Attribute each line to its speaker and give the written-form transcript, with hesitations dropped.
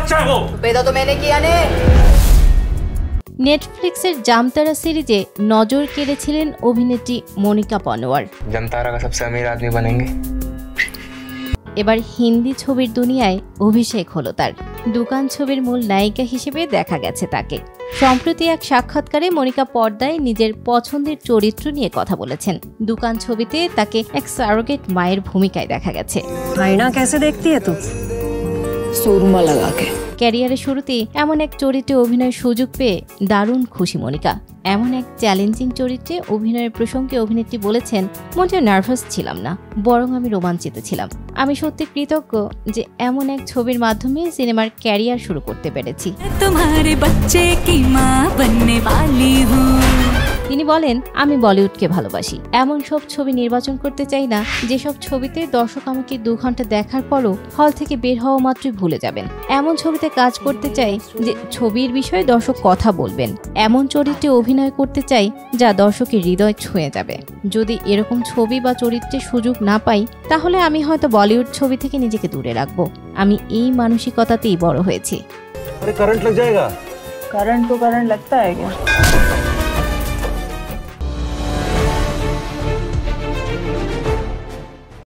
Speaker 1: बच्चा है वो।
Speaker 2: पैदा तो मैंने किया ने।
Speaker 3: নেটফ্লিক্সের জামতারা সিরিজে নজর কেড়েছিলেন অভিনেত্রী মনিকা পনোয়ার।
Speaker 4: জামতারা का सबसे अमीर आदमी बनेंगे।
Speaker 3: এবার হিন্দি ছবির দুনিয়ায় অভিষেক হলো তার। দোকান ছবির মূল নায়িকা হিসেবে দেখা গেছে তাকে। সম্প্রতি এক সাক্ষাৎকারে মনিকা পর্দায় নিজের পছন্দের চরিত্র নিয়ে কথা বলেছেন। দোকান ছবিতে তাকে এক সারোগেট মায়ের ভূমিকায় দেখা গেছে।
Speaker 2: आईना कैसे देखती है तू? सुरमा लगा के।
Speaker 3: ক্যারিয়ারের শুরুতেই এমন এক চরিত্রে অভিনয়ের সুযোগ পেয়ে দারুণ খুশি মনিকা। এমন এক চ্যালেঞ্জিং চরিত্রে অভিনয়ের প্রসঙ্গে অভিনেত্রী বলেছেন, মোটেও নার্ভাস ছিলাম না, বরং আমি রোমাঞ্চিত ছিলাম। আমি সত্যি কৃতজ্ঞ যে এমন এক ছবির মাধ্যমে সিনেমার ক্যারিয়ার শুরু করতে পেরেছি। তিনি বলেন, আমি বলিউডকে ভালোবাসি। এমন সব ছবি নির্বাচন করতে চাই না যেসব ছবিতে দর্শক আমাকে 2 ঘন্টা দেখার পরও হল থেকে বের হওয়া মাত্রই ভুলে যাবেন। এমন ছবিতে কাজ করতে চাই যে ছবির বিষয়ে দর্শক কথা বলবেন। এমন চরিত্রে অভিনয় করতে চাই যা দর্শকের হৃদয় ছুঁয়ে যাবে। যদি এরকম ছবি বা চরিত্রের সুযোগ না পাই তাহলে আমি হয়তো বলিউড ছবি থেকে নিজেকে দূরে রাখবো। আমি এই মানসিকতাতেই বড় হয়েছি।
Speaker 1: अरे करंट लग जाएगा।
Speaker 2: करंट को करंट लगता है क्या?